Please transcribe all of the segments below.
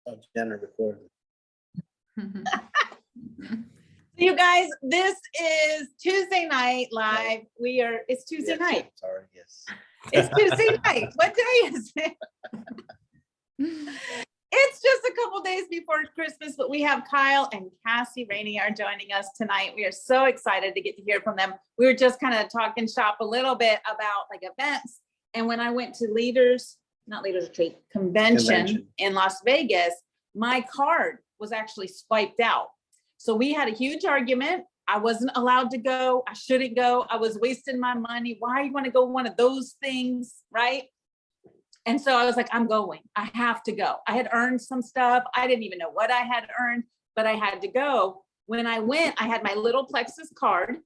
Oh, Jenna recorded. You guys, this is Tuesday night live. It's Tuesday night. Sorry, yes. It's Tuesday night. What day is it? It's just a couple days before Christmas, but we have Kyle and Cassie Rainey are joining us tonight. We are so excited to get to hear from them. We were just kind of talking shop a little bit about like events. And when I went to convention in Las Vegas, my card was actually swiped out. So we had a huge argument. I wasn't allowed to go. I shouldn't go. I was wasting my money. Why you want to go one of those things, right? And so I was like, I'm going. I have to go. I had earned some stuff. I didn't even know what I had earned, but I had to go. When I went, I had my little Plexus card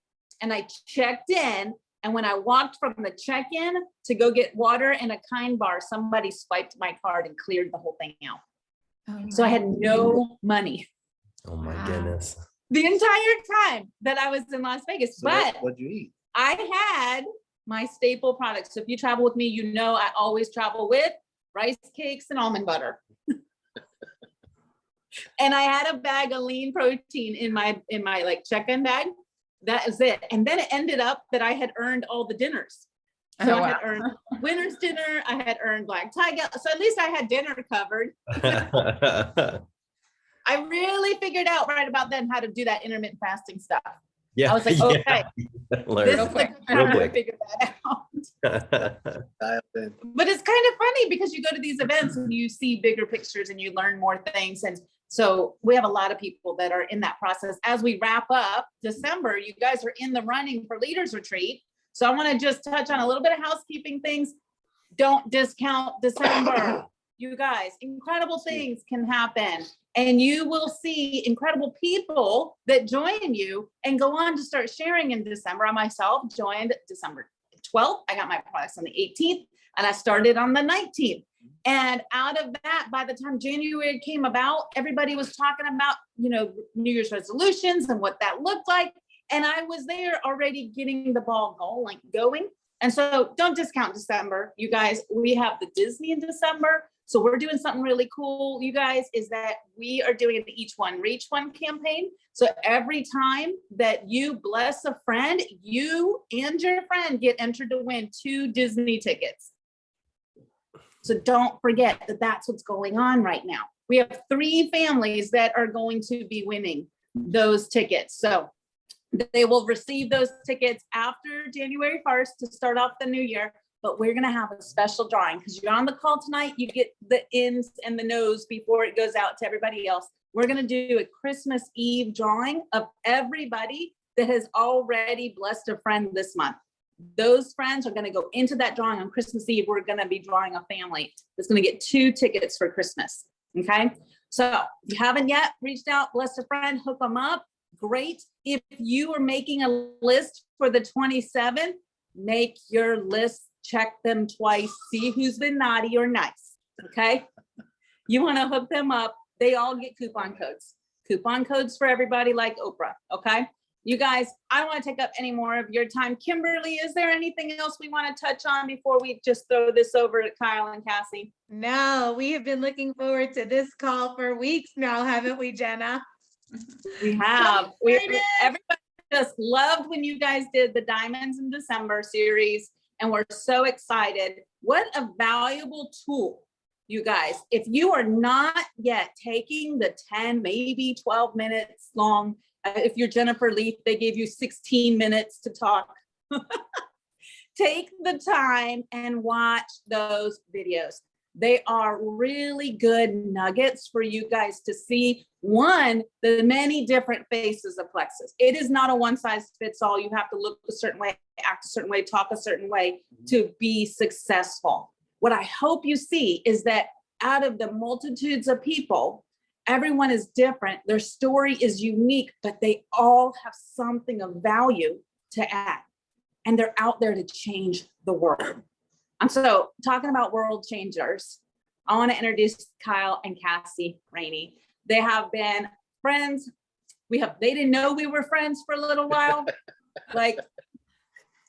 and I checked in. And when I walked from the check-in to go get water and a Kind bar, somebody swiped my card and cleared the whole thing out. Oh, so I had no money. Oh my goodness. The entire time that I was in Las Vegas. So but what'd you eat? I had my staple products. So if you travel with me, you know I always travel with rice cakes and almond butter. And I had a bag of lean protein in my like check-in bag. That is it. And then it ended up that I had earned all the dinners. So I had earned winter's dinner. I had earned black tie. So at least I had dinner covered. I really figured out right about then how to do that intermittent fasting stuff. Yeah, I was like, okay, this is the time to figure that out. But it's kind of funny because you go to these events and you see bigger pictures and you learn more things. And so we have a lot of people that are in that process. As we wrap up December, you guys are in the running for Leaders Retreat. So I want to just touch on a little bit of housekeeping things. Don't discount December. You guys, incredible things can happen. And you will see incredible people that join you and go on to start sharing in December. I myself joined December 12th. I got my products on the 18th and I started on the 19th. And out of that, by the time January came about, everybody was talking about, New Year's resolutions and what that looked like. And I was there already getting the ball going. And so don't discount December. You guys, we have the Disney in December. So we're doing something really cool, you guys, is that we are doing the Each One Reach One campaign. So every time that you bless a friend, you and your friend get entered to win 2 Disney tickets. So don't forget that that's what's going on right now. We have 3 families that are going to be winning those tickets. So they will receive those tickets after January 1st to start off the new year. But we're going to have a special drawing because you're on the call tonight. You get the ins and the nos before it goes out to everybody else. We're going to do a Christmas Eve drawing of everybody that has already blessed a friend this month. Those friends are going to go into that drawing on Christmas Eve. We're going to be drawing a family that's going to get 2 tickets for Christmas. Okay. So if you haven't yet reached out, blessed a friend, hook them up. Great. If you are making a list for the 27th, make your list. Check them twice, see who's been naughty or nice, okay? You want to hook them up. They all get coupon codes. Coupon codes for everybody like Oprah, okay? You guys, I don't want to take up any more of your time. Kimberly, is there anything else we want to touch on before we just throw this over to Kyle and Cassie? No, we have been looking forward to this call for weeks now, haven't we, Jenna? We have. Everybody just loved when you guys did the Diamonds in December series. And we're so excited. What a valuable tool, you guys. If you are not yet taking the 10, maybe 12 minutes long, if you're Jennifer Leaf, they gave you 16 minutes to talk. Take the time and watch those videos. They are really good nuggets for you guys to see. One, the many different faces of Plexus. It is not a one size fits all. You have to look a certain way, act a certain way, talk a certain way to be successful. What I hope you see is that out of the multitudes of people, everyone is different. Their story is unique, but they all have something of value to add. And they're out there to change the world. And so talking about world changers, I want to introduce Kyle and Cassie Rainey. They have been friends. They didn't know we were friends for a little while. Like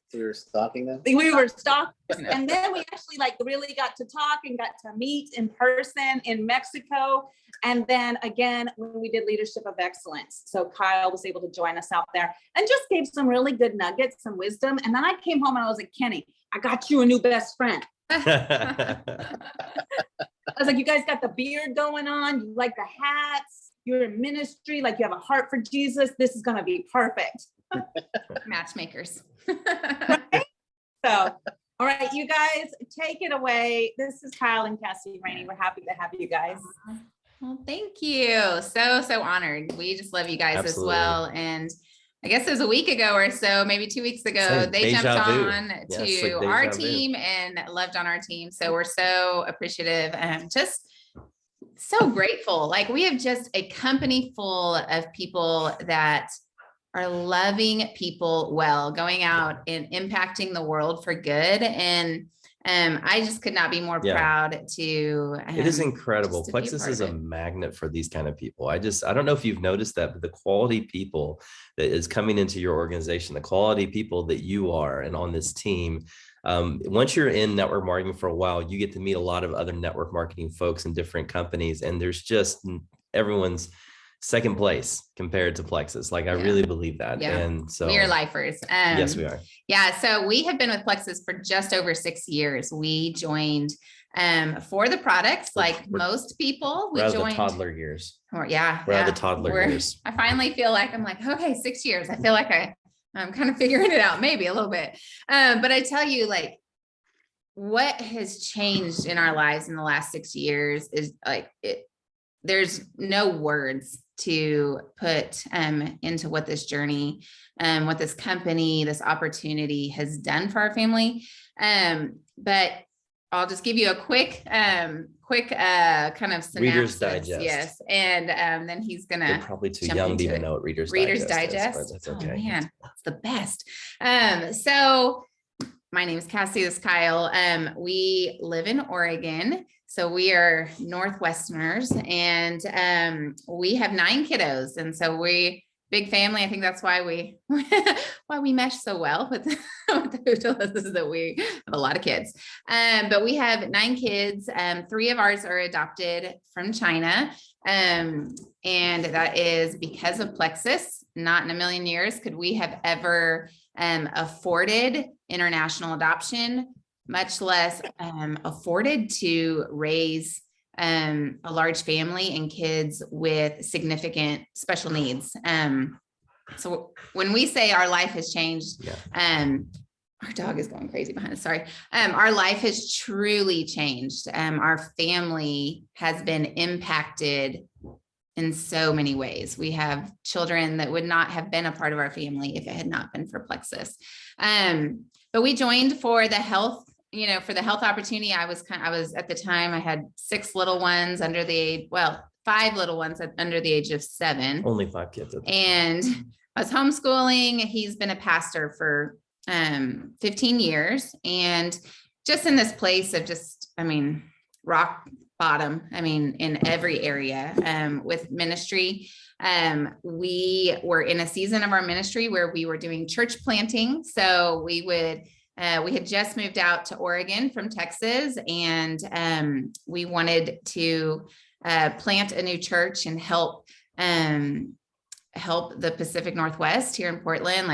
So we were stalking them? We were stalkers. And then we actually like really got to talk and got to meet in person in Mexico. And then again, when we did Leadership of Excellence. So Kyle was able to join us out there and just gave some really good nuggets, some wisdom. And then I came home and I was like, Kenny, I got you a new best friend. I was like, you guys got the beard going on. You like the hats. You're in ministry. Like you have a heart for Jesus. This is going to be perfect. Matchmakers. Right? So, all right, you guys take it away. This is Kyle and Cassie Rainey. We're happy to have you guys. Well, thank you. So honored. We just love you guys Absolutely. as well. And I guess it was a week ago or so, maybe 2 weeks ago, Same. they jumped Deja vu. on Yeah, to it's like our deja vu. team and loved on our team. So we're so appreciative and just so grateful. Like we have just a company full of people that are loving people well, going out and impacting the world for good. And I just could not be more Yeah. proud to. It is incredible. just to be a Plexus part is of a it. magnet for these kind of people. I don't know if you've noticed that, but the quality people that is coming into your organization, the quality people that you are and on this team, once you're in network marketing for a while, you get to meet a lot of other network marketing folks in different companies. And there's just everyone's second place compared to Plexus. Like I Yeah. really believe that. Yeah. And so We are lifers. yes, we are. Yeah. So we have been with Plexus for just over 6 years. We joined for the products, like We're- most people. We We're out of the joined. toddler years. Yeah. We're out of yeah. the toddler We're- years. I finally feel like I'm like, okay, 6 years. I feel like I'm kind of figuring it out, maybe a little bit. But I tell you, like, what has changed in our lives in the last 6 years is like there's no words to put into what this journey, what this company, this opportunity has done for our family. But I'll just give you a quick kind of synopsis. Reader's Digest. Yes. And then he's You're gonna probably too jump young to into even it. know what Reader's Reader's Digest is, Digest. but that's Oh okay. man, that's the best. So my name is Cassie, this is Kyle. We live in Oregon. So we are Northwesterners and we have 9 kiddos. And so big family. I think that's why we mesh so well with the Huchelas is that we have a lot of kids. But we have 9 kids. 3 of ours are adopted from China. And that is because of Plexus. Not in a million years could we have ever afforded international adoption, much less afforded to raise a large family and kids with significant special needs. So when we say our life has changed, Yeah. our dog is going crazy behind us. Sorry. Our life has truly changed. Our family has been impacted in so many ways. We have children that would not have been a part of our family if it had not been for Plexus. But we joined for the health, for the health opportunity. I was at the time, I had 6 little ones 5 little ones under the age of 7. Only 5 kids. And I was homeschooling. He's been a pastor for 15 years. And just in this place of rock bottom, in every area with ministry. We were in a season of our ministry where we were doing church planting. So we had just moved out to Oregon from Texas, and we wanted to plant a new church and help the Pacific Northwest here in Portland,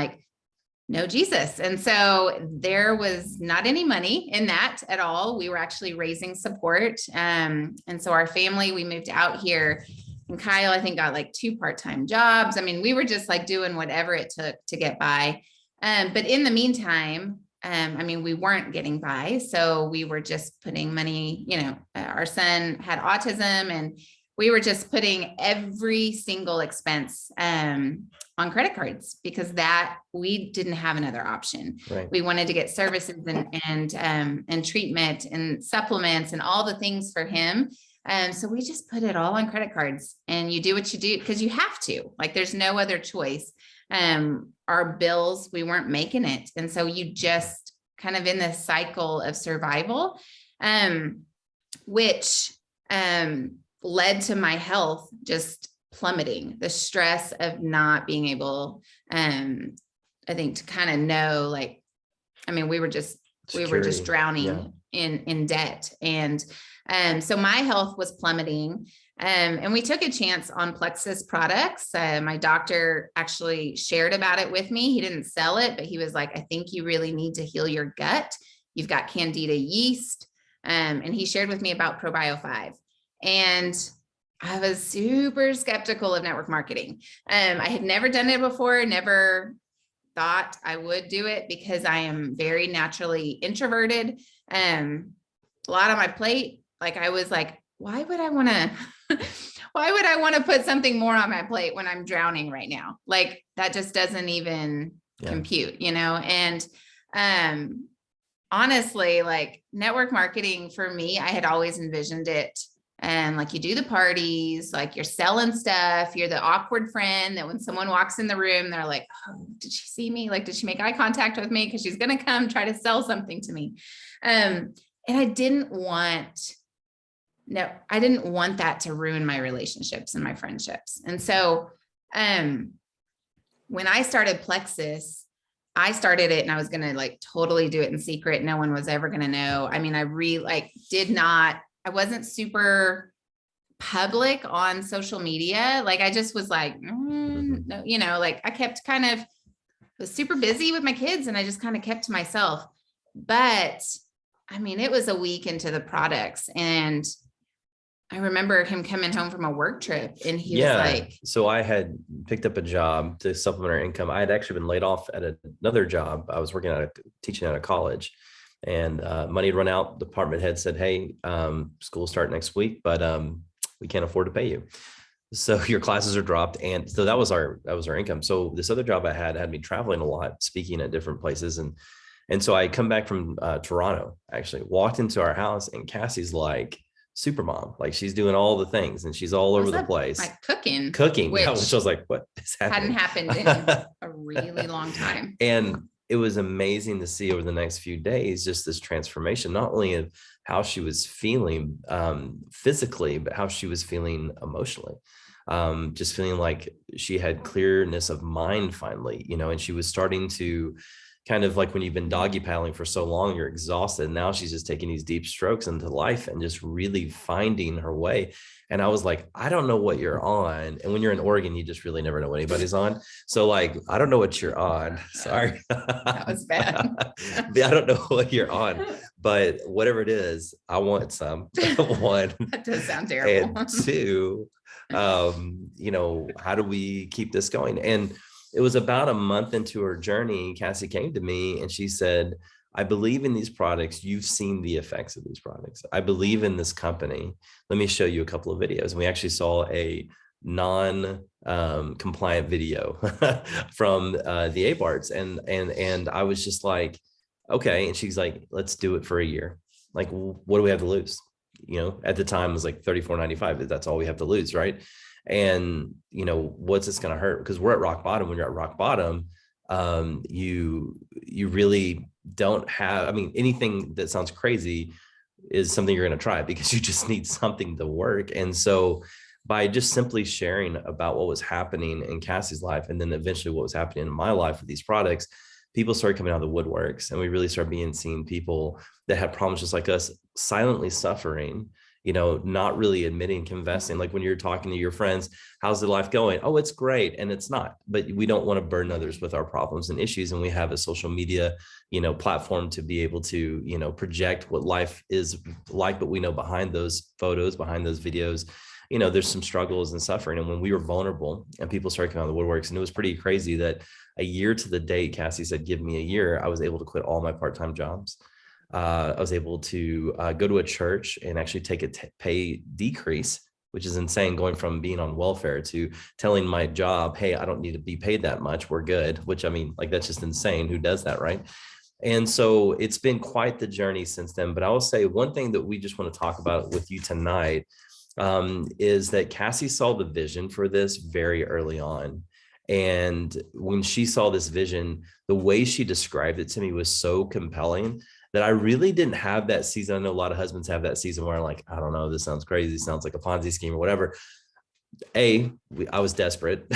know Jesus. And so there was not any money in that at all. We were actually raising support. And so our family, we moved out here, and Kyle, I think, got 2 part-time jobs. We were just doing whatever it took to get by. But in the meantime, we weren't getting by. So we were just putting money, our son had autism, and we were just putting every single expense on credit cards because that we didn't have another option. Right. We wanted to get services and treatment and supplements and all the things for him. So we just put it all on credit cards, and you do what you do because you have to. There's no other choice. Our bills, we weren't making it, and so you just kind of in this cycle of survival, which led to my health just plummeting, the stress of not being able, I think, to kind of know, I mean, we were just Security. drowning in debt. And so my health was plummeting. And we took a chance on Plexus products. My doctor actually shared about it with me. He didn't sell it, but he was like, I think you really need to heal your gut. You've got Candida yeast. And he shared with me about ProBio 5. And I was super skeptical of network marketing. I had never done it before, never thought I would do it because I am very naturally introverted. A lot on my plate. Like I was like, why would I want to put something more on my plate when I'm drowning right now? Like that just doesn't even compute, you know? And honestly, like network marketing for me, I had always envisioned it. And like you do the parties, like you're selling stuff, you're the awkward friend that when someone walks in the room, they're like, oh, did she see me? Like, did she make eye contact with me? Because she's going to come try to sell something to me. And I didn't want that to ruin my relationships and my friendships. And so when I started Plexus, I started it and I was going to like totally do it in secret. No one was ever going to know. I mean, I wasn't super public on social media. Like I just was like, no, you know, like I kept was super busy with my kids and I just kind of kept to myself. But I mean, it was a week into the products and I remember him coming home from a work trip and he was like, so I had picked up a job to supplement our income. I had actually been laid off at another job. I was teaching at a college. And money had run out. The department head said, hey, school start next week, but we can't afford to pay you. So your classes are dropped. And so that was our income. So this other job I had me traveling a lot, speaking at different places. And so I come back from Toronto, actually walked into our house and Cassie's like super mom. Like she's doing all the things and she's all over the place. Like cooking. Which I was like, what is happening? Hadn't happened in a really long time. And it was amazing to see over the next few days, just this transformation, not only of how she was feeling physically, but how she was feeling emotionally. Just feeling like she had clearness of mind finally, you know, and she was starting to kind of like when you've been doggy paddling for so long, you're exhausted. Now she's just taking these deep strokes into life and just really finding her way. And I was like, I don't know what you're on. And when you're in Oregon, you just really never know what anybody's on. So like, I don't know what you're on. Sorry. That was bad. I don't know what you're on, but whatever it is, I want some. One. That does sound terrible. And two, you know, how do we keep this going? And it was about a month into her journey, Cassie came to me and she said, I believe in these products. You've seen the effects of these products. I believe in this company. Let me show you a couple of videos. And we actually saw a non-compliant video from the ABARTs. And I was just like, okay. And she's like, let's do it for a year. Like, what do we have to lose? You know, at the time it was like $34.95. That's all we have to lose, right? And, you know, what's this going to hurt? Because we're at rock bottom. When you're at rock bottom, you really don't have, I mean, anything that sounds crazy is something you're going to try because you just need something to work. And so by just simply sharing about what was happening in Cassie's life, and then eventually what was happening in my life with these products, people started coming out of the woodworks and we really started seeing people that had problems just like us, silently suffering, you know, not really admitting, confessing. Like when you're talking to your friends, how's the life going? Oh, it's great. And it's not, but we don't want to burden others with our problems and issues. And we have a social media, you know, platform to be able to, you know, project what life is like, but we know behind those photos, behind those videos, you know, there's some struggles and suffering. And when we were vulnerable and people started coming out of the woodworks, and it was pretty crazy that a year to the date, Cassie said, give me a year, I was able to quit all my part-time jobs. I was able to go to a church and actually take a pay decrease, which is insane, going from being on welfare to telling my job, hey, I don't need to be paid that much. We're good. Which, I mean, like, that's just insane. Who does that, right? And so it's been quite the journey since then. But I will say one thing that we just want to talk about with you tonight is that Cassie saw the vision for this very early on. And when she saw this vision, the way she described it to me was so compelling that I really didn't have that season. I know a lot of husbands have that season where I'm like, I don't know, this sounds crazy. It sounds like a Ponzi scheme or whatever. I was desperate.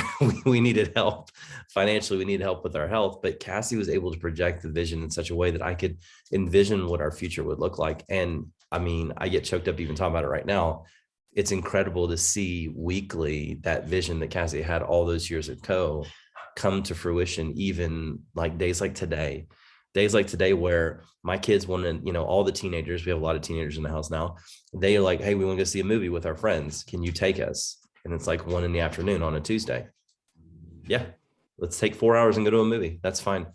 we needed help financially. We needed help with our health, but Cassie was able to project the vision in such a way that I could envision what our future would look like. And I mean, I get choked up even talking about it right now. It's incredible to see weekly that vision that Cassie had all those years ago come to fruition, even like days like today. Days like today where my kids want to, all the teenagers, we have a lot of teenagers in the house now. They are like, hey, we want to go see a movie with our friends. Can you take us? And it's like 1 PM on a Tuesday. Yeah, let's take 4 hours and go to a movie. That's fine.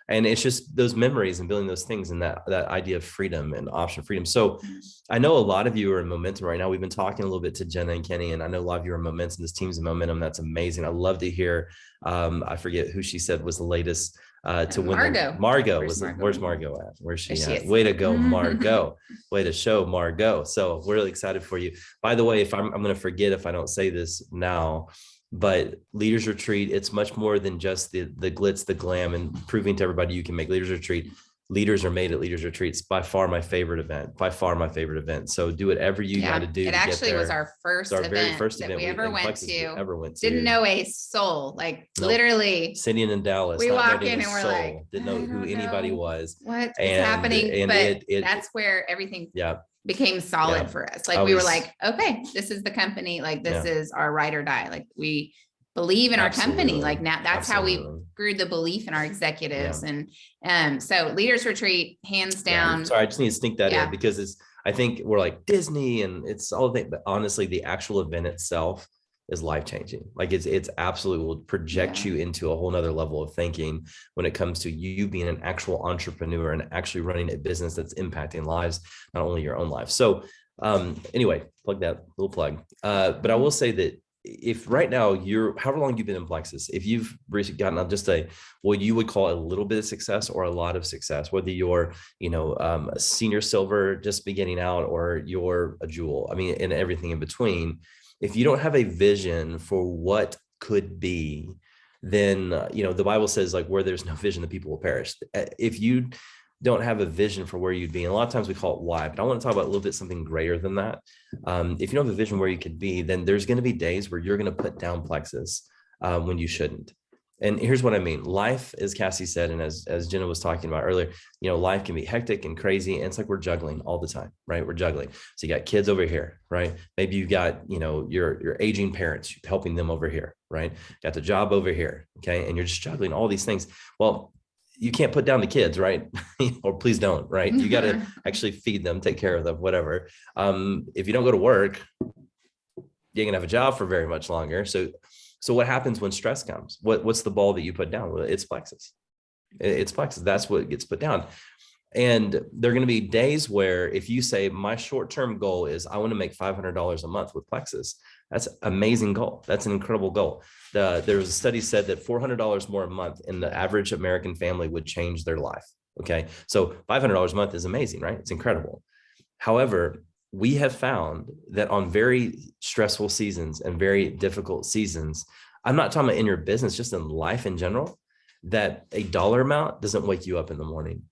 And it's just those memories and building those things and that idea of freedom and option freedom. So I know a lot of you are in momentum right now. We've been talking a little bit to Jenna and Kenny, and I know a lot of you are in momentum. This team's in momentum. That's amazing. I love to hear. I forget who she said was the latest to win. Margot. Where's Margot at? Where's she at? Way to go, Margot. Way to show, Margot. So we're really excited for you. By the way, if I'm going to forget if I don't say this now, but Leaders Retreat, it's much more than just the glitz, the glam, and proving to everybody you can make Leaders Retreat. Leaders are made at Leaders Retreats. By far my favorite event. So do whatever you got to do. It actually was our first event very first that event we ever went to. Didn't know a soul, like literally. Sitting in Dallas, we walk in and we're like, didn't know who anybody was. What is happening? But that's where everything became solid for us. Like we were like, okay, this is the company. Like this is our ride or die. Like we believe in our company. Like now that's how we grew the belief in our executives. And so Leaders Retreat, hands down. Sorry, I just need to sneak that in because I think we're like Disney and it's all the thing, but honestly, the actual event itself is life-changing. Like it's absolutely will project you into a whole nother level of thinking when it comes to you being an actual entrepreneur and actually running a business that's impacting lives, not only your own life. So anyway, plug that little plug. But I will say that if right now however long you've been in Plexus, if you've gotten just what you would call a little bit of success or a lot of success, whether you're, a senior silver just beginning out or you're a jewel, I mean, and everything in between, if you don't have a vision for what could be, then, the Bible says like where there's no vision, the people will perish. If you don't have a vision for where you'd be, and a lot of times we call it why, but I want to talk about a little bit something greater than that. If you don't have a vision where you could be, then there's going to be days where you're going to put down Plexus when you shouldn't. And here's what I mean. Life, as Cassie said, and as Jenna was talking about earlier, life can be hectic and crazy. And it's like we're juggling all the time, right? We're juggling. So you got kids over here, right? Maybe you've got, your aging parents, helping them over here, right? Got the job over here, okay? And you're just juggling all these things. Well, you can't put down the kids, right? Or please don't, right? You got to actually feed them, take care of them, whatever. If you don't go to work, you ain't gonna have a job for very much longer. So what happens when stress comes? What's the ball that you put down? Well, it's Plexus. It's Plexus. That's what gets put down. And there are going to be days where if you say my short-term goal is I want to make $500 a month with Plexus, that's an amazing goal. That's an incredible goal. There was a study said that $400 more a month in the average American family would change their life. Okay. So $500 a month is amazing, right? It's incredible. However, we have found that on very stressful seasons and very difficult seasons, I'm not talking about in your business, just in life in general, that a dollar amount doesn't wake you up in the morning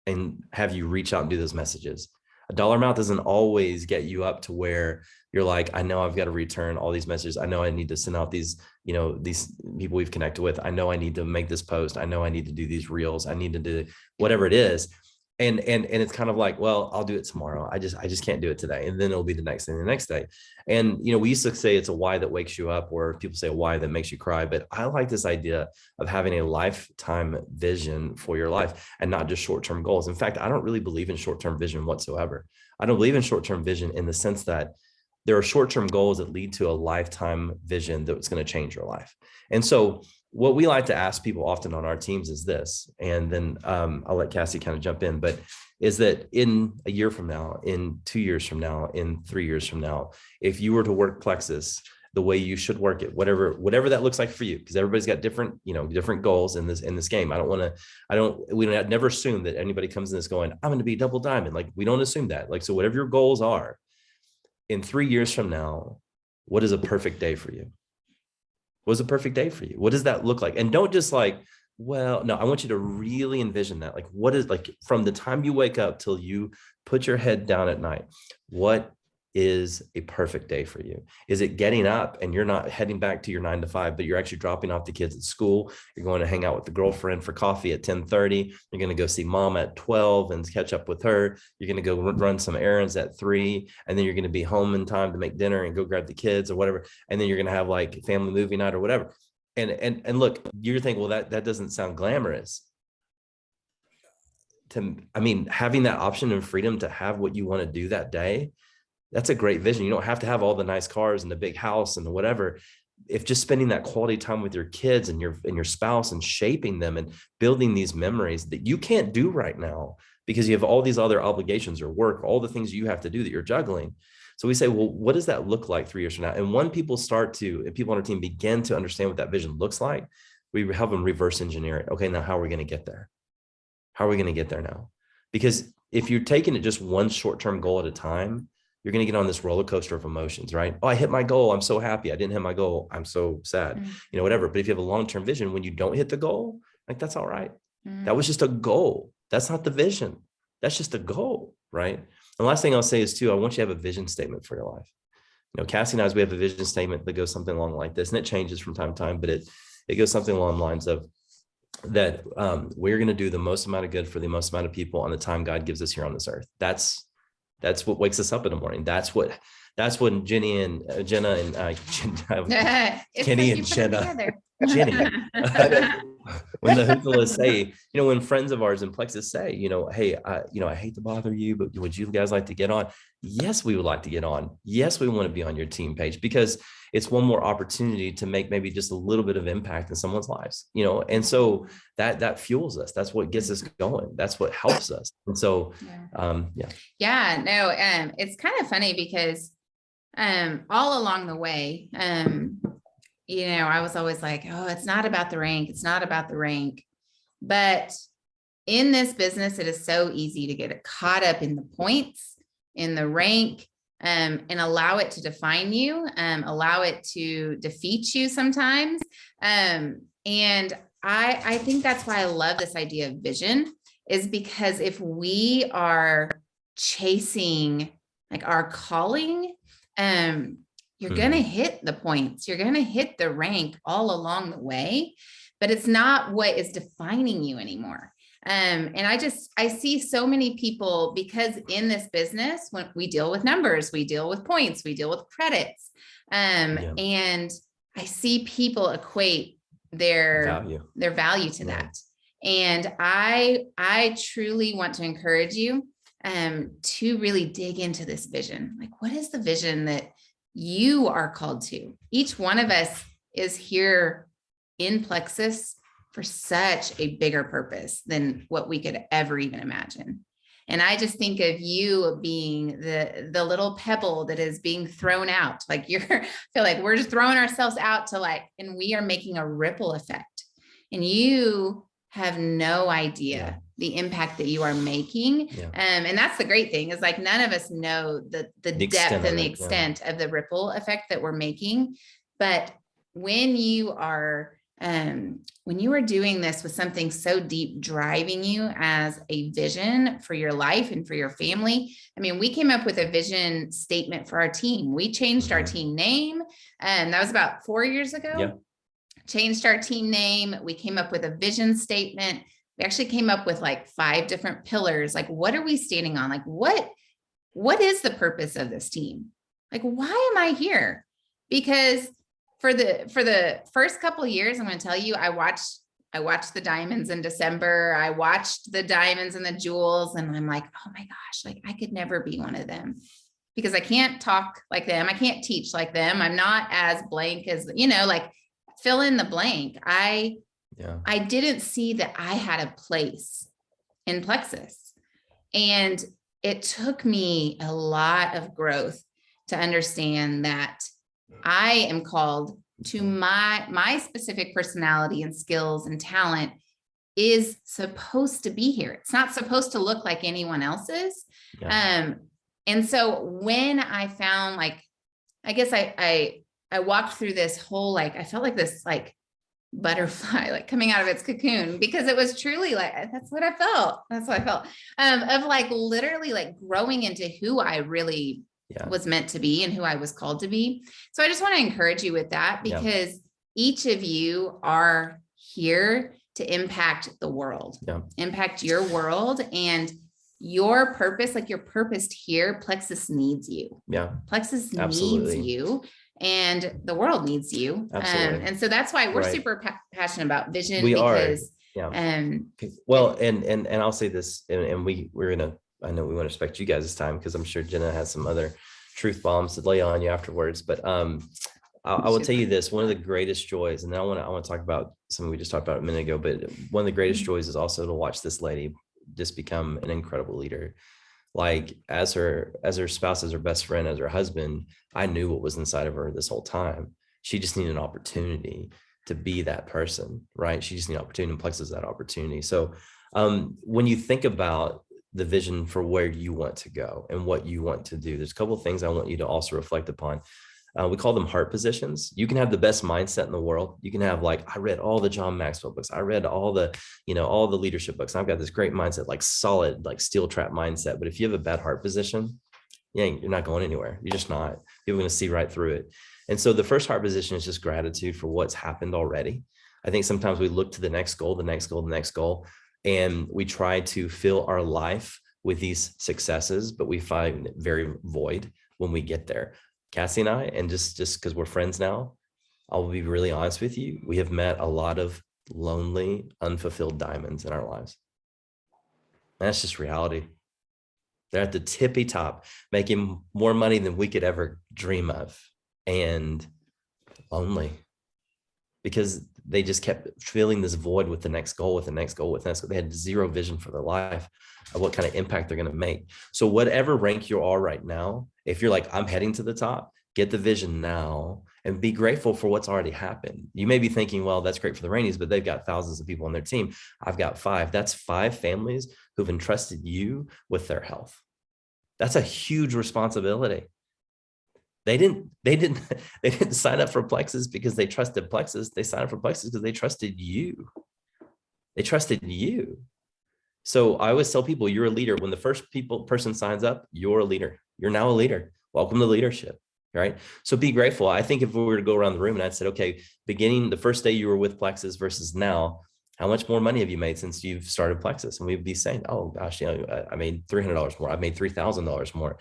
and have you reach out and do those messages. A dollar amount doesn't always get you up to where you're like, I know I've got to return all these messages. I know I need to send out these, these people we've connected with. I know I need to make this post. I know I need to do these reels. I need to do whatever it is. And it's kind of like, well, I'll do it tomorrow. I just can't do it today. And then it'll be the next thing, the next day. And, we used to say it's a why that wakes you up, or people say a why that makes you cry. But I like this idea of having a lifetime vision for your life and not just short-term goals. In fact, I don't really believe in short-term vision whatsoever. I don't believe in short-term vision in the sense that there are short-term goals that lead to a lifetime vision that's going to change your life. And so what we like to ask people often on our teams is this, and then I'll let Cassie kind of jump in, but is that in a year from now, in 2 years from now, in 3 years from now, if you were to work Plexus the way you should work it, whatever that looks like for you, because everybody's got different, different goals in this game. We don't never assume that anybody comes in this going, I'm going to be double diamond. Like, we don't assume that. Like, so whatever your goals are, in 3 years from now, what is a perfect day for you? What's a perfect day for you? What does that look like? And don't just like, well, no, I want you to really envision that. Like, what is, like, from the time you wake up till you put your head down at night, what is a perfect day for you? Is it getting up and you're not heading back to your 9 to 5, but you're actually dropping off the kids at school? You're going to hang out with the girlfriend for coffee at 10:30. You're going to go see mom at 12 and catch up with her. You're going to go run some errands at 3. And then you're going to be home in time to make dinner and go grab the kids or whatever. And then you're going to have like family movie night or whatever. And look, you're thinking, well, that doesn't sound glamorous. I mean, having that option and freedom to have what you want to do that day, that's a great vision. You don't have to have all the nice cars and the big house and the whatever. If just spending that quality time with your kids and your spouse and shaping them and building these memories that you can't do right now because you have all these other obligations or work, all the things you have to do that you're juggling. So we say, well, what does that look like 3 years from now? And when people people on our team begin to understand what that vision looks like, we have them reverse engineer it. Okay, now how are we going to get there? How are we going to get there now? Because if you're taking it just one short-term goal at a time, you're going to get on this roller coaster of emotions, right? Oh, I hit my goal. I'm so happy. I didn't hit my goal. I'm so sad, whatever. But if you have a long-term vision, when you don't hit the goal, like, that's all right. That was just a goal. That's not the vision. That's just a goal, right? The last thing I'll say is too, I want you to have a vision statement for your life. Cassie and I, we have a vision statement that goes something along like this, and it changes from time to time, but it goes something along the lines of that we're going to do the most amount of good for the most amount of people on the time God gives us here on this earth. That's what wakes us up in the morning. That's when Jenny and Jenna and Kenny and Jenna, Jenny, when the hoopla say, when friends of ours in Plexus say, hey, I hate to bother you, but would you guys like to get on? Yes, we would like to get on. Yes, we want to be on your team page, because it's one more opportunity to make maybe just a little bit of impact in someone's lives, and so that fuels us. That's what gets us going. That's what helps us. And so, it's kind of funny because all along the way, I was always like, oh, it's not about the rank. It's not about the rank. But in this business, it is so easy to get caught up in the points, in the rank, and allow it to define you, allow it to defeat you sometimes. And I think that's why I love this idea of vision, is because if we are chasing like our calling, you're going to hit the points, you're going to hit the rank all along the way, but it's not what is defining you anymore. And I see so many people, because in this business, when we deal with numbers, we deal with points, we deal with credits. And I see people equate their value to that. And I truly want to encourage you to really dig into this vision. Like, what is the vision that you are called to? Each one of us is here in Plexus for such a bigger purpose than what we could ever even imagine. And I just think of you being the little pebble that is being thrown out. Like, feel like we're just throwing ourselves out and we are making a ripple effect. And you have no idea the impact that you are making. And that's the great thing, is like, none of us know the depth and the extent of the ripple effect that we're making. But when you are doing this with something so deep driving you as a vision for your life and for your family. I mean, we came up with a vision statement for our team. We changed our team name, and that was about 4 years ago. Changed our team name. We came up with a vision statement. We actually came up with like 5 different pillars. Like, what are we standing on? Like, what is the purpose of this team? Like, why am I here? Because for the first couple of years, I'm going to tell you, I watched the diamonds in December. I watched the diamonds and the jewels, and I'm like, oh my gosh, like, I could never be one of them, because I can't talk like them. I can't teach like them. I'm not as blank as, like, fill in the blank. I didn't see that I had a place in Plexus. And it took me a lot of growth to understand that I am called to my specific personality and skills and talent is supposed to be here. It's not supposed to look like anyone else's. And so when I found, like, I guess I walked through this whole, like, I felt like this, like, butterfly, like, coming out of its cocoon, because it was truly like, that's what I felt. Of like, literally, like, growing into who I really was meant to be and who I was called to be. So I just want to encourage you with that, because each of you are here to impact the world, impact your world, and your purpose, like you're purposed here. Plexus needs you. Plexus needs you, and the world needs you. And so that's why we're super passionate about vision. Because well, and I'll say this, and I know we want to respect you guys' time, because I'm sure Jenna has some other truth bombs to lay on you afterwards. But I will tell you this: one of the greatest joys, and I want to talk about something we just talked about a minute ago, but one of the greatest joys is also to watch this lady just become an incredible leader. Like as her spouse, as her best friend, as her husband, I knew what was inside of her this whole time. She just needed an opportunity to be that person, right? She just needed an opportunity, and Plexus that opportunity. So when you think about the vision for where you want to go and what you want to do, there's a couple of things I want you to also reflect upon. We call them heart positions. You can have the best mindset in the world. You can have, like, I read all the John Maxwell books. I read all the leadership books. I've got this great mindset, like solid, like steel trap mindset. But if you have a bad heart position, you're not going anywhere. You're just not. People are going to see right through it. And so the first heart position is just gratitude for what's happened already. I think sometimes we look to the next goal, and we try to fill our life with these successes, but we find it very void when we get there. Cassie and I, and just because we're friends now, I'll be really honest with you, we have met a lot of lonely, unfulfilled diamonds in our lives. And that's just reality. They're at the tippy top, making more money than we could ever dream of, and lonely, because they just kept filling this void with the next goal, They had zero vision for their life of what kind of impact they're going to make. So whatever rank you are right now, if you're like, I'm heading to the top, get the vision now and be grateful for what's already happened. You may be thinking, well, that's great for the Raneys, but they've got thousands of people on their team. I've got 5. That's 5 families who've entrusted you with their health. That's a huge responsibility. They didn't sign up for Plexus because they trusted Plexus. They signed up for Plexus because they trusted you. They trusted you. So I always tell people, you're a leader. When the first person signs up, you're a leader. You're now a leader. Welcome to leadership, right? So be grateful. I think if we were to go around the room and I said, okay, beginning the first day you were with Plexus versus now, how much more money have you made since you've started Plexus? And we'd be saying, oh gosh, I made $300 more. I made $3,000 more.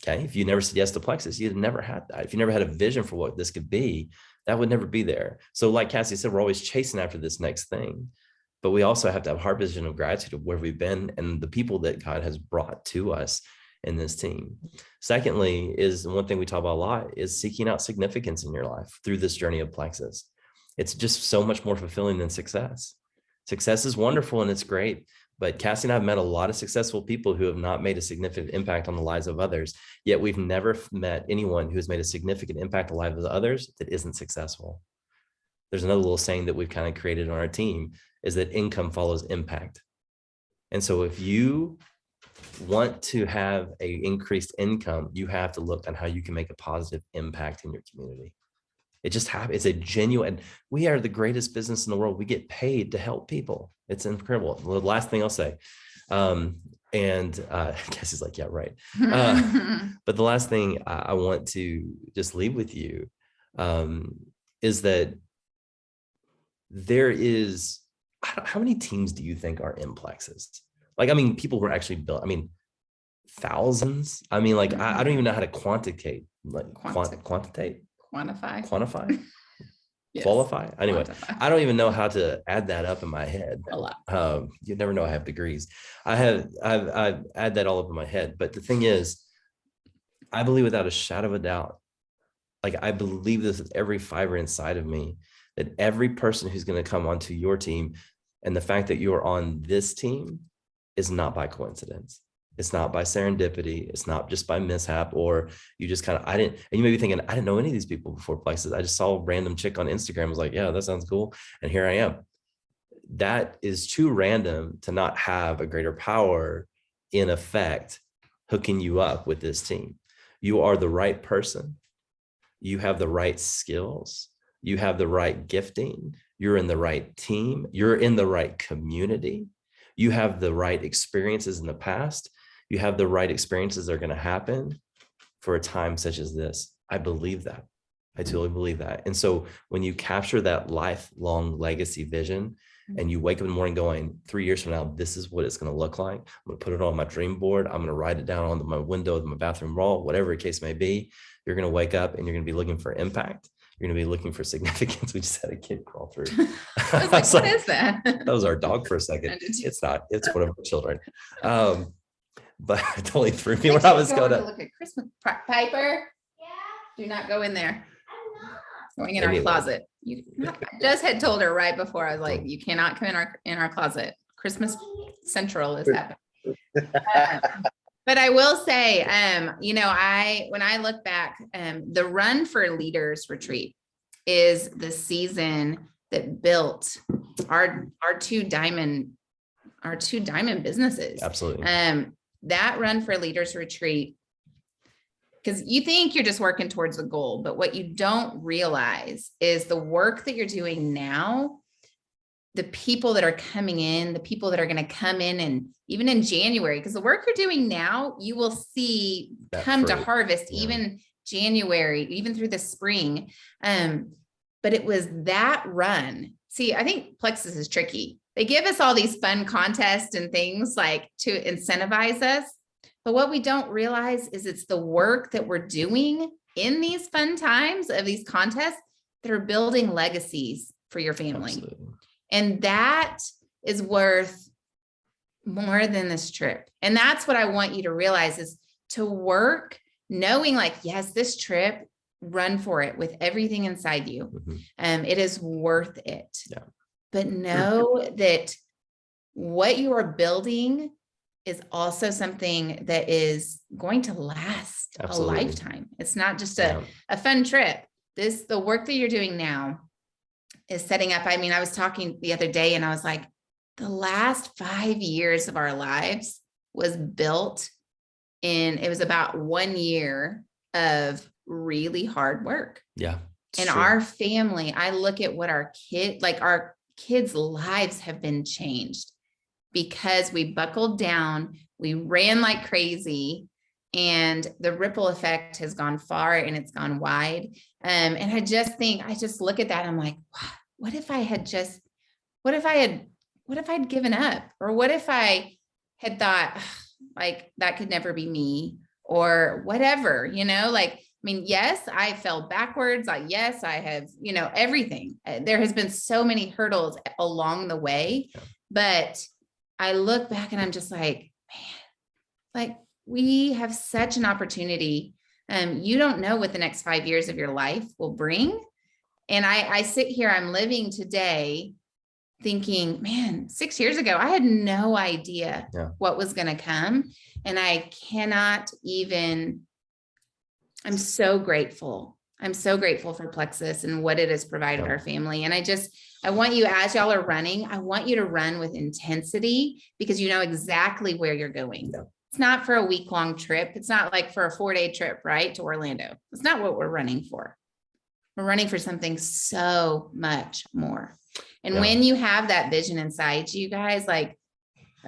Okay. If you never said yes to Plexus, you'd never had that. If you never had a vision for what this could be, that would never be there. So like Cassie said, we're always chasing after this next thing, but we also have to have heart vision of gratitude of where we've been and the people that God has brought to us in this team. Secondly, is one thing we talk about a lot is seeking out significance in your life through this journey of Plexus. It's just so much more fulfilling than success. Success is wonderful and it's great. But Cassie and I have met a lot of successful people who have not made a significant impact on the lives of others, yet we've never met anyone who has made a significant impact on the lives of others that isn't successful. There's another little saying that we've kind of created on our team is that income follows impact. And so if you want to have an increased income, you have to look on how you can make a positive impact in your community. It just happens. It's a genuine, we are the greatest business in the world. We get paid to help people. It's incredible. The last thing I'll say, Cassie's like, yeah, right. But the last thing I want to just leave with you is that there is, how many teams do you think are in Plexus? Like, I mean, people who are actually built, I mean, thousands. I mean, like, I don't even know how to quantitate, like quantitate. Quantify? Yes. Qualify? Anyway, quantify. I don't even know how to add that up in my head. A lot. You never know I have degrees. I've add that all up in my head. But the thing is, I believe without a shadow of a doubt, like I believe this with every fiber inside of me, that every person who's going to come onto your team and the fact that you're on this team is not by coincidence. It's not by serendipity. It's not just by mishap, or you just kind of, and you may be thinking, I didn't know any of these people before Plexus. I just saw a random chick on Instagram. I was like, yeah, that sounds cool. And here I am. That is too random to not have a greater power in effect hooking you up with this team. You are the right person. You have the right skills. You have the right gifting. You're in the right team. You're in the right community. You have the right experiences in the past. You have the right experiences that are going to happen. for a time such as this. I believe that. I totally believe that. And so when you capture that lifelong legacy vision and you wake up in the morning going, 3 years from now, this is what it's going to look like. I'm going to put it on my dream board. I'm going to write it down on my window of my bathroom wall, whatever the case may be. You're going to wake up and you're going to be looking for impact. You're going to be looking for significance. We just had a kid crawl through. I was like, what is that? That was our dog for a second. It's not, it's one of our children. But it totally threw me when I was going to look at Christmas. Piper, do not go in there. Going in our closet. You I just had told her right before. I was like, you cannot come in our closet. Christmas Central is happening. But I will say, when I look back, the Run for Leaders retreat is the season that built our two diamond businesses. Absolutely. That Run for Leaders retreat, because you think you're just working towards the goal, but what you don't realize is the work that you're doing now, the people that are coming in, the people that are going to come in, and even in January, because the work you're doing now, you will see that come fruit. To harvest, even January, even through the spring. But it was that run. See, I think Plexus is tricky. They give us all these fun contests and things like to incentivize us. But what we don't realize is it's the work that we're doing in these fun times of these contests that are building legacies for your family. Absolutely. And that is worth more than this trip. And that's what I want you to realize is to work knowing like, yes, this trip, run for it with everything inside you. It is worth it. Yeah. But know that what you are building is also something that is going to last Absolutely. A lifetime. It's not just a fun trip. The work that you're doing now is setting up. I mean, I was talking the other day and I was like, the last 5 years of our lives was built it was about 1 year of really hard work. Yeah. And our family, I look at what our kids' lives have been changed because we buckled down, we ran like crazy, and the ripple effect has gone far and it's gone wide. And I just look at that. I'm like, what if I'd given up? Or what if I had thought like that could never be me or whatever, I mean, yes, I fell backwards. Yes, I have, everything. There has been so many hurdles along the way, but I look back and I'm just like, man, like we have such an opportunity. You don't know what the next 5 years of your life will bring. And I sit here, I'm living today thinking, man, 6 years ago, I had no idea what was going to come. And I cannot even, I'm so grateful. I'm so grateful for Plexus and what it has provided our family. And I want you, as y'all are running, I want you to run with intensity because you know exactly where you're going. It's not for a week-long trip. It's not like for a 4-day trip, right, to Orlando. It's not what we're running for. We're running for something so much more. And when you have that vision inside you guys, like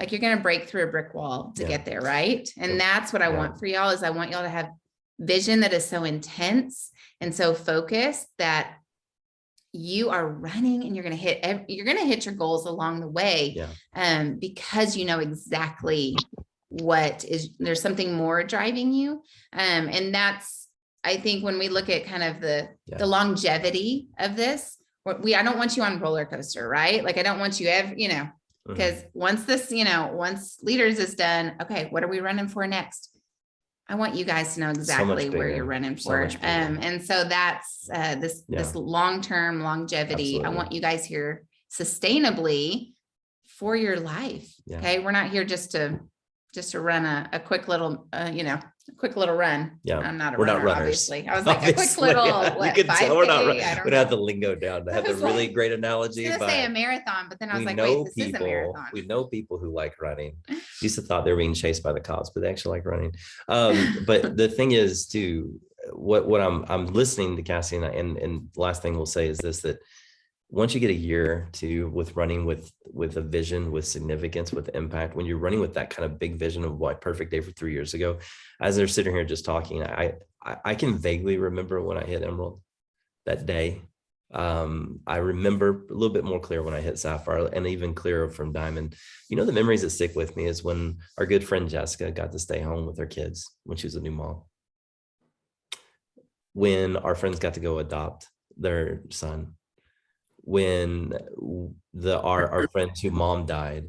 you're going to break through a brick wall to get there, right? And that's what I want for y'all is I want y'all to have vision that is so intense and so focused that you are running and you're going to hit your goals along the way. Because you know exactly there's something more driving you. And that's, I think when we look at kind of the longevity of this, I don't want you on roller coaster, right? Like I don't want you because once leaders is done, okay, what are we running for next? I want you guys to know exactly where you're running for. And so that's this long-term longevity. Absolutely. I want you guys here sustainably for your life. Okay. We're not here just to run a quick little, quick little run. I'm not a runner, runners. Obviously. I was like a quick little, you can tell we're not. We don't know. have the lingo down to have the really great analogy. I was gonna say a marathon, but then I was like, wait, this is a marathon. We know people who like running. Used to thought they were being chased by the cops, but they actually like running. But the thing is, too, what I'm listening to Cassie and the last thing we'll say is this: that once you get a year to with running with a vision, with significance, with impact, when you're running with that kind of big vision of what perfect day for 3 years ago, as they're sitting here just talking, I can vaguely remember when I hit Emerald that day. I remember a little bit more clear when I hit Sapphire, and even clearer from Diamond. You know, the memories that stick with me is when our good friend Jessica got to stay home with her kids when she was a new mom. When our friends got to go adopt their son. When our friends whose mom died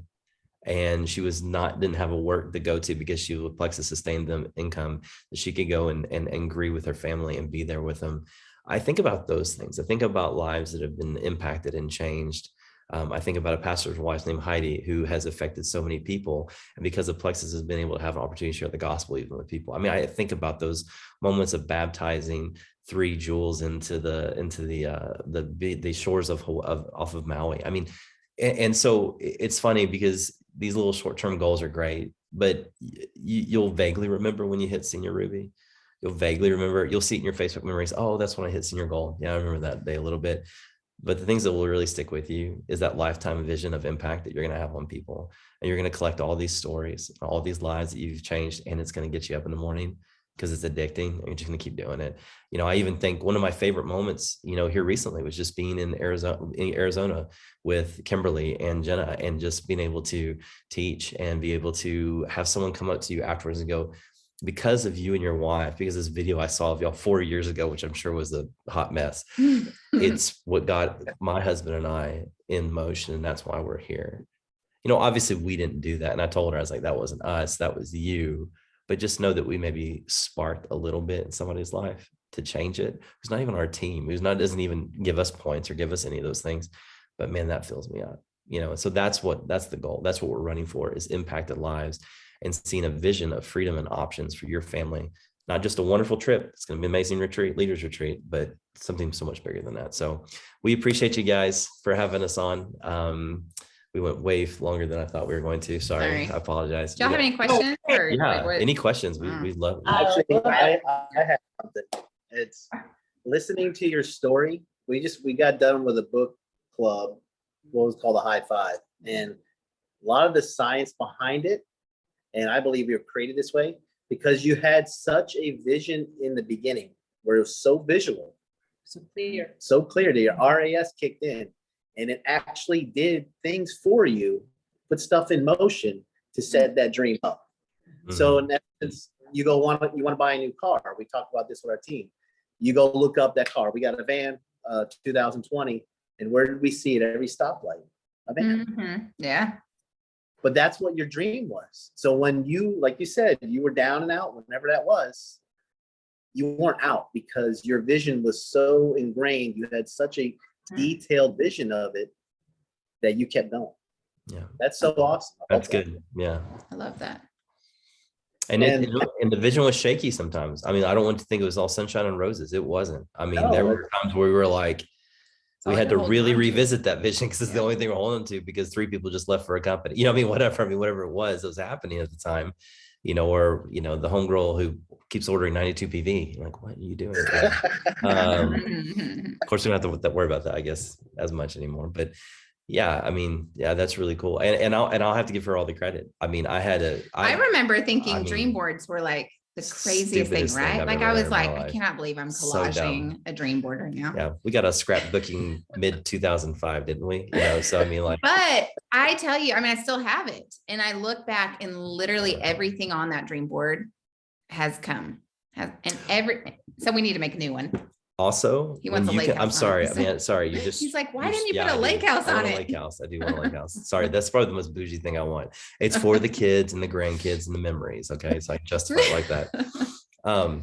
and she didn't have a work to go to because she would Plexus sustain them income, that she could go and agree with her family and be there with them. I think about those things. I think about lives that have been impacted and changed. I think about a pastor's wife named Heidi who has affected so many people, and because of Plexus has been able to have an opportunity to share the gospel even with people. I mean, I think about those moments of baptizing 3 jewels into the shores of off of Maui. I mean, and so it's funny because these little short-term goals are great, but you'll vaguely remember when you hit Senior Ruby. You'll vaguely remember, you'll see it in your Facebook memories. Oh, that's when I hit Senior Gold. Yeah, I remember that day a little bit. But the things that will really stick with you is that lifetime vision of impact that you're going to have on people. And you're going to collect all these stories, all these lives that you've changed, and it's going to get you up in the morning because it's addicting, and you're just going to keep doing it. You know, I even think one of my favorite moments, you know, here recently was just being in Arizona with Kimberly and Jenna, and just being able to teach and be able to have someone come up to you afterwards and go, because of you and your wife, because this video I saw of y'all 4 years ago, which I'm sure was a hot mess, it's what got my husband and I in motion. And that's why we're here. You know, obviously we didn't do that. And I told her, I was like, that wasn't us, that was you. But just know that we maybe sparked a little bit in somebody's life to change it. Who's not even our team, doesn't even give us points or give us any of those things. But man, that fills me up, you know. So that's the goal. That's what we're running for, is impacted lives and seeing a vision of freedom and options for your family. Not just a wonderful trip. It's going to be an amazing retreat, leaders retreat, but something so much bigger than that. So we appreciate you guys for having us on. We went way longer than I thought we were going to. Sorry. I apologize. Do y'all have any questions? Or any questions? We love it. Actually, I have something. It's listening to your story. We got done with a book club, what was called a High Five, and a lot of the science behind it. And I believe you're created this way because you had such a vision in the beginning where it was so visual, so clear that your RAS kicked in. And it actually did things for you, put stuff in motion to set that dream up. Mm-hmm. So in essence, you want to buy a new car. We talked about this with our team. You go look up that car. We got a van, 2020, and where did we see it at every stoplight? A van. Mm-hmm. Yeah. But that's what your dream was. So when you, like you said, you were down and out, whenever that was, you weren't out because your vision was so ingrained. You had such a detailed vision of it that you kept going. Yeah, that's so awesome. That's good. Yeah, I love that. And the vision was shaky sometimes. I mean, I don't want to think it was all sunshine and roses. It wasn't. I mean, there were times where we were like, we had to really revisit that vision because it's the only thing we're holding to, because 3 people just left for a company. You know, whatever it was that was happening at the time. You know, or, you know, the homegirl who keeps ordering 92 PV. You're like, what are you doing? Of course, we don't have to worry about that, I guess, as much anymore. But yeah, I mean, yeah, that's really cool. And I'll have to give her all the credit. I mean, I remember thinking dream boards were like the craziest thing, right? Like I was like, I cannot believe I'm collaging a dream board right now. Yeah, we got a scrapbooking mid 2005, didn't we? You know, so I mean, like, but I tell you, I mean, I still have it, and I look back, and literally everything on that dream board has come, so we need to make a new one. Also, he wants a lake house. I'm sorry. I mean, sorry. He's like, why didn't you put a lake house on it? Lake house. I do want a lake house. Sorry, that's probably the most bougie thing I want. It's for the kids and the grandkids and the memories. Okay, so I can justify it like that.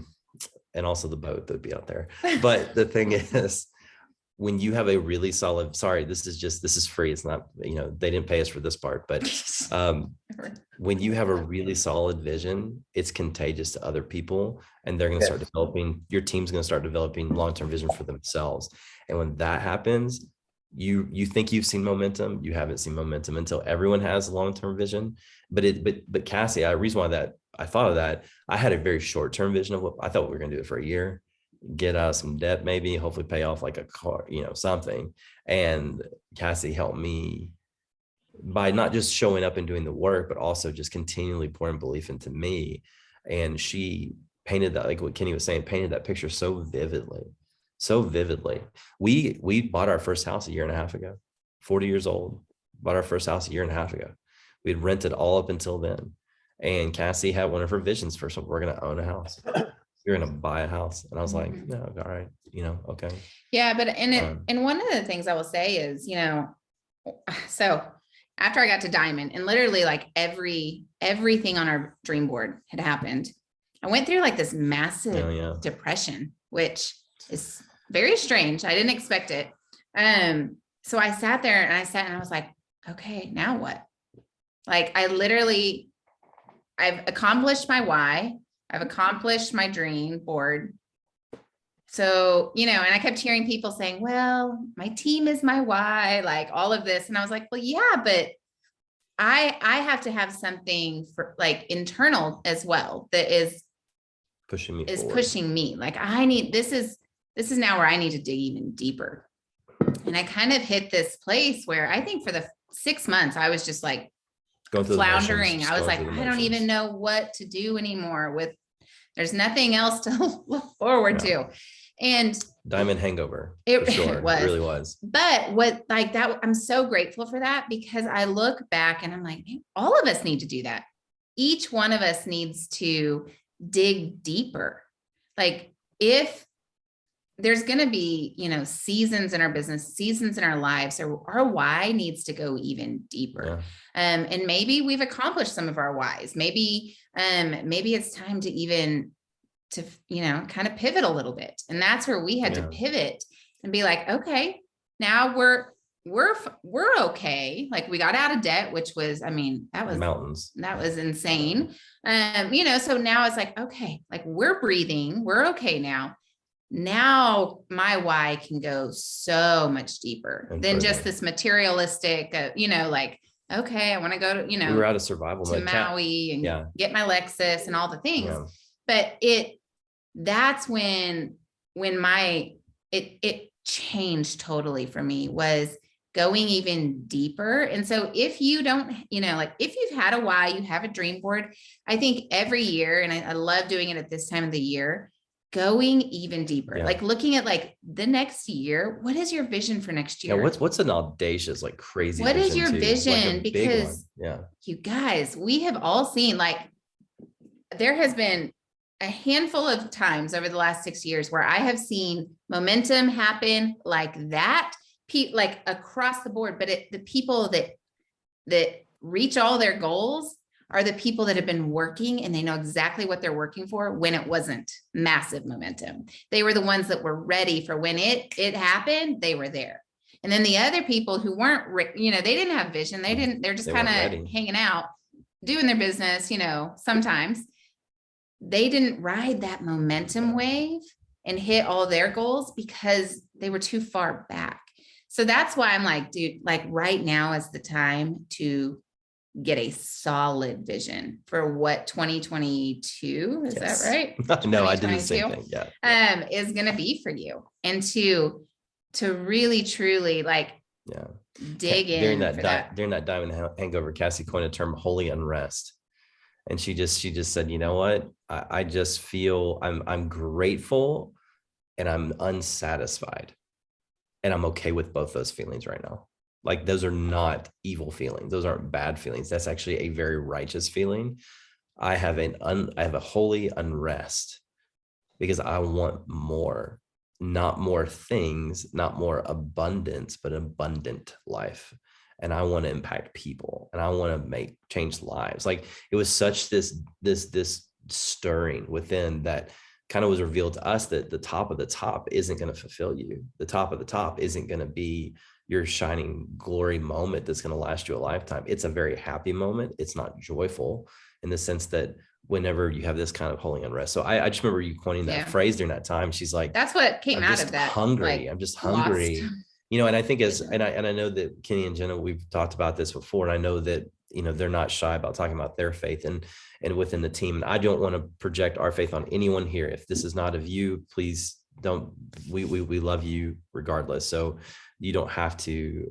And also the boat that would be out there. But the thing is, when you have a really solid, sorry, this is free. It's not, you know, they didn't pay us for this part, but when you have a really solid vision, it's contagious to other people, and they're going to start developing, your team's going to start developing long-term vision for themselves. And when that happens, you think you've seen momentum, you haven't seen momentum until everyone has long-term vision. But Cassie, the reason why that I thought of that, I had a very short-term vision of what I thought we were going to do it for a year. get out of some debt, maybe hopefully pay off like a car, something. And Cassie helped me by not just showing up and doing the work, but also just continually pouring belief into me. And she painted that, like what Kenny was saying, painted that picture so vividly, so vividly. We bought our first house a year and a half ago, 40 years old, bought our first house a year and a half ago. We had rented all up until then. And Cassie had one of her visions for something. We're going to own a house. You're going to buy a house. And I was like, no, all right. Okay. Yeah. But, and one of the things I will say is, so after I got to Diamond and literally like everything on our dream board had happened, I went through like this massive depression, which is very strange. I didn't expect it. So I sat there and I was like, okay, now what? Like I've accomplished my why. I've accomplished my dream board. So, and I kept hearing people saying, well, my team is my why, like all of this. And I was like, well, yeah, but I have to have something for like internal as well that is pushing me like this is now where I need to dig even deeper. And I kind of hit this place where I think for the 6 months I was just like floundering. I was like, I don't even know what to do anymore there's nothing else to look forward to. And Diamond hangover. It, for sure. It was. It really was. But what like that, I'm so grateful for that because I look back and I'm like, all of us need to do that. Each one of us needs to dig deeper. Like if there's going to be, seasons in our business, seasons in our lives, or our why needs to go even deeper. Yeah. And maybe we've accomplished some of our whys. Maybe it's time to even kind of pivot a little bit. And that's where we had to pivot and be like, okay, now we're okay. Like we got out of debt, which was, that was mountains. That was insane. So now it's like, okay, like we're breathing, we're okay now. Now my why can go so much deeper than just this materialistic, like, okay, I want to go to, we were out of survival to Maui and get my Lexus and all the things. Yeah. But that's when it changed totally for me, was going even deeper. And so if you don't, if you've had a why, you have a dream board, I think every year, and I love doing it at this time of the year, going even deeper, like looking at like the next year, what is your vision for next year? Yeah, what's an audacious, like crazy what is your vision? Like because you guys, we have all seen, like there has been a handful of times over the last 6 years where I have seen momentum happen like that, like across the board. But the people that reach all their goals are the people that have been working and they know exactly what they're working for when it wasn't massive momentum. They were the ones that were ready for when it happened, they were there. And then the other people who weren't, they didn't have vision. They're just kind of hanging out, doing their business, sometimes they didn't ride that momentum wave and hit all their goals because they were too far back. So that's why I'm like, dude, like right now is the time to get a solid vision for what 2022 is. That right? No, I did the same thing. Yeah. Is going to be for you, and to really truly like dig in during that Diamond hangover. Cassie coined a term, holy unrest, and she just said, you know what? I just feel I'm grateful and I'm unsatisfied, and I'm okay with both those feelings right now. Like those are not evil feelings. Those aren't bad feelings. That's actually a very righteous feeling. I have a holy unrest because I want more, not more things, not more abundance, but abundant life. And I want to impact people and I want to change lives. Like it was such this stirring within that kind of was revealed to us that the top of the top isn't going to fulfill you. The top of the top isn't going to be your shining glory moment that's going to last you a lifetime. It's a very happy moment. It's not joyful in the sense that whenever you have this kind of holy unrest. So I just remember you coining that phrase during that time. She's like, that's what came out of that. Hungry. I'm just hungry. And I think and I know that Kenny and Jenna, we've talked about this before. And I know that, they're not shy about talking about their faith and within the team. And I don't want to project our faith on anyone here. If this is not of you, please we love you regardless. So you don't have to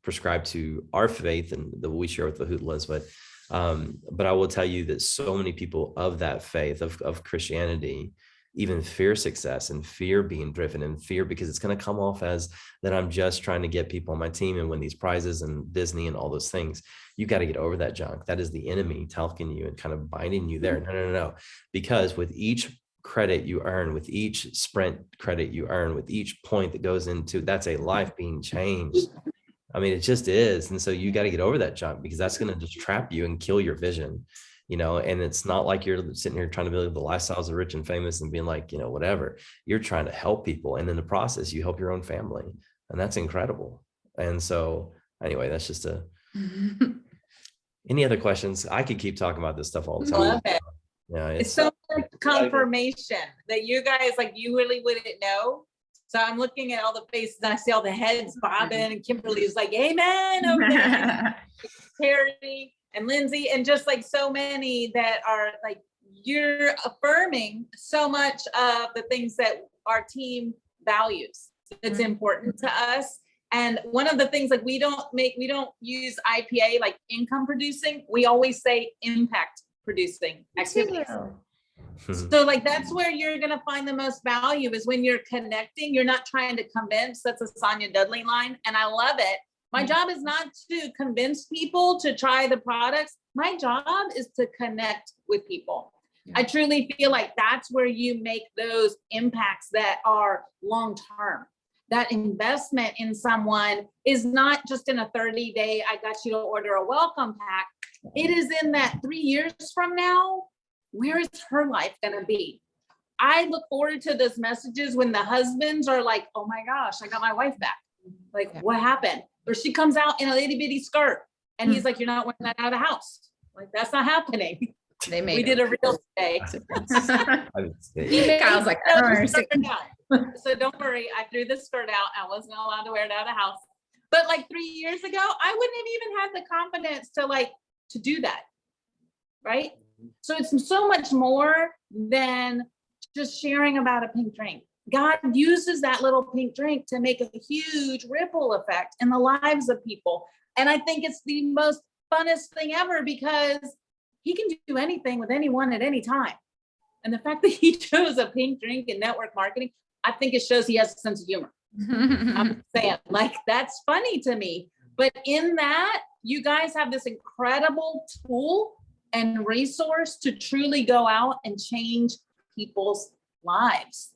prescribe to our faith and that we share with the Hootlas, but I will tell you that so many people of that faith of Christianity even fear success and fear being driven and fear because it's going to come off as that I'm just trying to get people on my team and win these prizes and Disney and all those things. You got to get over that junk. That is the enemy talking you and kind of binding you there. No. Because with each credit you earn, with each sprint credit you earn, with each point that goes into, that's a life being changed. I mean, it just is. And so you got to get over that junk because that's going to just trap you and kill your vision. And it's not like you're sitting here trying to build the lifestyles of rich and famous and being like, whatever. You're trying to help people. And in the process, you help your own family. And that's incredible. And so anyway, that's just any other questions? I could keep talking about this stuff all the time. Love it. Yeah, It's so much confirmation that you guys, like, you really wouldn't know. So I'm looking at all the faces and I see all the heads bobbing, and Kimberly's like, amen over there. Terry and Lindsay, and just like so many that are like, you're affirming so much of the things that our team values. It's important to us. And one of the things, like, we don't use IPA like income producing. We always say impact producing activities. So like, that's where you're going to find the most value, is when you're connecting. You're not trying to convince. That's a Sonia Dudley line. And I love it. My job is not to convince people to try the products. My job is to connect with people. I truly feel like that's where you make those impacts that are long-term. That investment in someone is not just in a 30-day, I got you to order a welcome pack. It is in that 3 years from now, where is her life going to be? I look forward to those messages when the husbands are like, oh my gosh, I got my wife back. Like, what happened? Or she comes out in a itty bitty skirt and he's like, you're not wearing that out of the house. Like, that's not happening. We did a real day. Kyle's like, so don't worry, I threw the skirt out. I wasn't allowed to wear it out of the house. But like 3 years ago, I wouldn't have even had the confidence to do that. Right? So it's so much more than just sharing about a pink drink. God uses that little pink drink to make a huge ripple effect in the lives of people. And I think it's the most funnest thing ever, because he can do anything with anyone at any time. And the fact that he chose a pink drink in network marketing, I think it shows he has a sense of humor. I'm saying, like, that's funny to me. But in that, you guys have this incredible tool and resource to truly go out and change people's lives.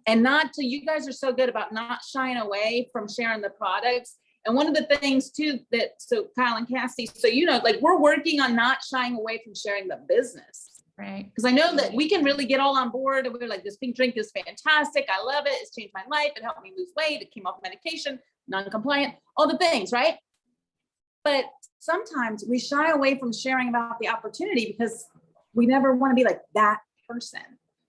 And you guys are so good about not shying away from sharing the products. And one of the things too, so Kyle and Cassie, so, like, we're working on not shying away from sharing the business. Right. Because I know that we can really get all on board, and we're like, this pink drink is fantastic. I love it. It's changed my life. It helped me lose weight. It came off medication, non-compliant, all the things, right? But sometimes we shy away from sharing about the opportunity because we never want to be like that person.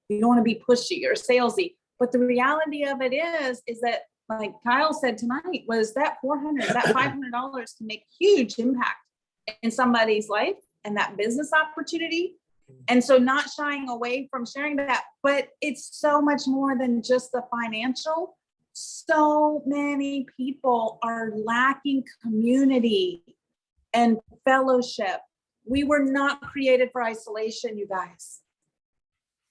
We don't want to be pushy or salesy. But the reality of it is that, like Kyle said tonight, was that $500 can make huge impact in somebody's life and that business opportunity. And so not shying away from sharing that, but it's so much more than just the financial. So many people are lacking community and fellowship. We were not created for isolation, you guys.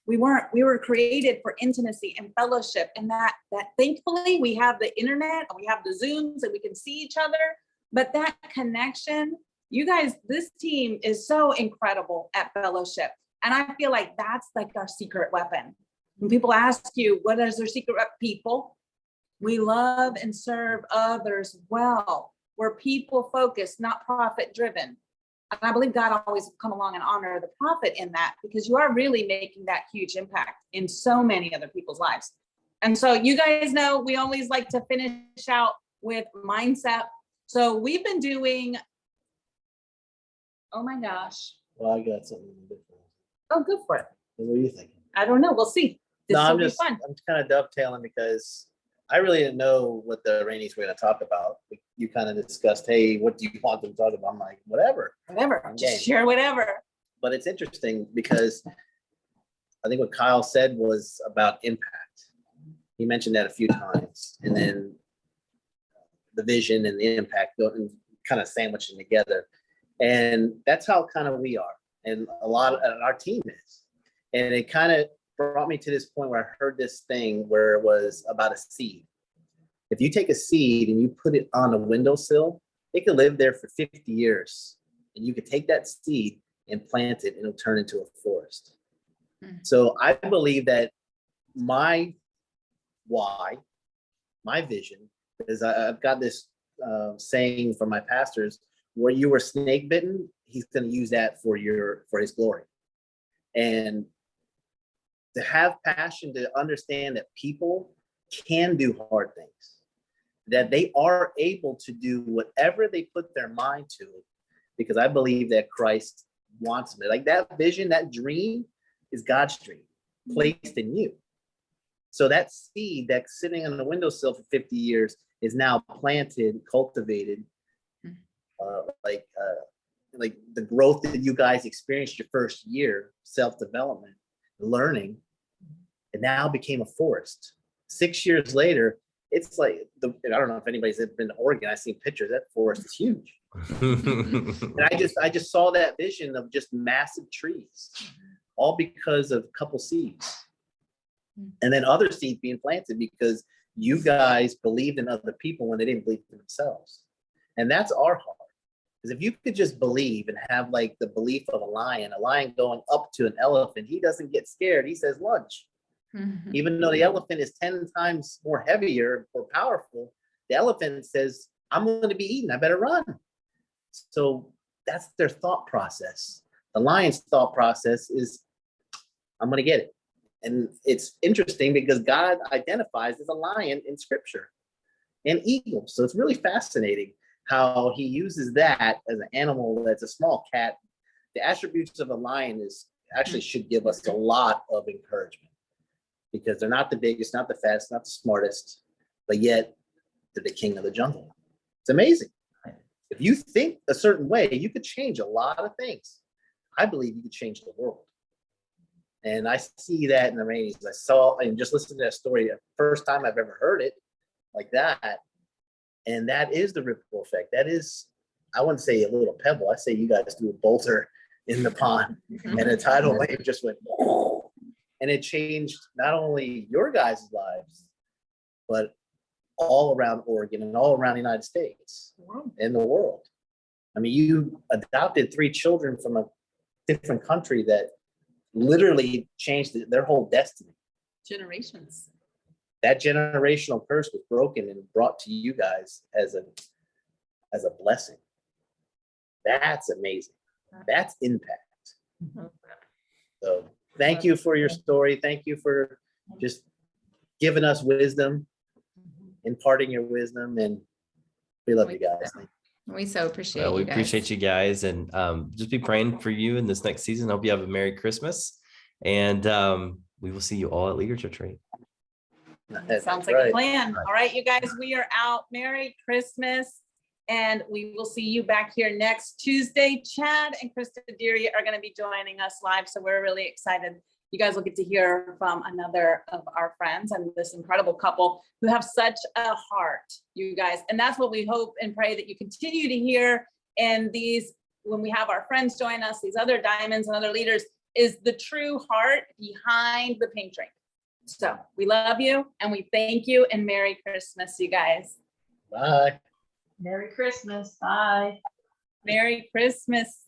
We weren't. We were created for intimacy and fellowship, and that thankfully we have the internet and we have the Zooms and we can see each other. But that connection, you guys, this team is so incredible at fellowship, and I feel like that's like our secret weapon. When people ask you what is their secret weapon, people, we love and serve others well. We're people focused, not profit driven. And I believe God always come along and honor the prophet in that, because you are really making that huge impact in so many other people's lives. And so you guys know, we always like to finish out with mindset. So we've been doing, oh my gosh. Well, I got something different. Oh, good for it. What are you thinking? I don't know. We'll see. I'm just kind of dovetailing because I really didn't know what the Raneys were going to talk about. You kind of discussed, hey, what do you want them to talk about? I'm like, whatever. Just share whatever. But it's interesting because I think what Kyle said was about impact. He mentioned that a few times, and then the vision and the impact and kind of sandwiching together. And that's how kind of we are. And a lot of our team is. And it kind of brought me to this point where I heard this thing where it was about a seed. If you take a seed and you put it on a windowsill, it can live there for 50 years. And you could take that seed and plant it and it'll turn into a forest. So I believe that my why, my vision, is I've got this saying from my pastors, where you were snake bitten, he's going to use that for his glory. And to have passion, to understand that people can do hard things, that they are able to do whatever they put their mind to it, because I believe that Christ wants them. Like that vision, that dream is God's dream placed in you. So that seed that's sitting on the windowsill for 50 years is now planted, cultivated, like the growth that you guys experienced your first year, self-development, learning, and now became a forest. 6 years later, it's like, I don't know if anybody's ever been to Oregon. I've seen pictures. That forest is huge. And I just saw that vision of just massive trees, all because of a couple seeds. And then other seeds being planted because you guys believed in other people when they didn't believe in themselves. And that's our heart. Because if you could just believe and have like the belief of a lion going up to an elephant, he doesn't get scared. He says lunch. Mm-hmm. Even though the elephant is 10 times more heavier or powerful, the elephant says, I'm going to be eaten. I better run. So that's their thought process. The lion's thought process is, I'm going to get it. And it's interesting because God identifies as a lion in scripture and eagle. So it's really fascinating how he uses that as an animal that's a small cat. The attributes of a lion actually should give us a lot of encouragement, because they're not the biggest, not the fastest, not the smartest, but yet they're the king of the jungle. It's amazing. If you think a certain way, you could change a lot of things. I believe you could change the world. And I see that in the Raneys. I saw and just listened to that story, the first time I've ever heard it like that. And that is the ripple effect. That is, I wouldn't say a little pebble. I say you guys threw a boulder in the pond and a tidal wave just went, whoa, and it changed not only your guys' lives, but all around Oregon and all around the United States and the world. I mean, you adopted 3 children from a different country that literally changed their whole destiny. Generations. That generational curse was broken and brought to you guys as a blessing. That's amazing. That's impact. So thank you for your story. Thank you for just giving us wisdom, imparting your wisdom, and we love you guys. We so appreciate we you guys. appreciate you guys, and just be praying for you in this next season. Hope you have a Merry Christmas, and we will see you all at Leadership Retreat. Sounds like a plan. All right, you guys, we are out. Merry Christmas, and we will see you back here next Tuesday. Chad and Krista Deary are going to be joining us live, so we're really excited. You guys will get to hear from another of our friends and this incredible couple who have such a heart, you guys. And that's what we hope and pray that you continue to hear. And these, when we have our friends join us, these other diamonds and other leaders, is the true heart behind the pink drink. So we love you and we thank you, and Merry Christmas, you guys. Bye. Merry Christmas. Bye. Merry Christmas.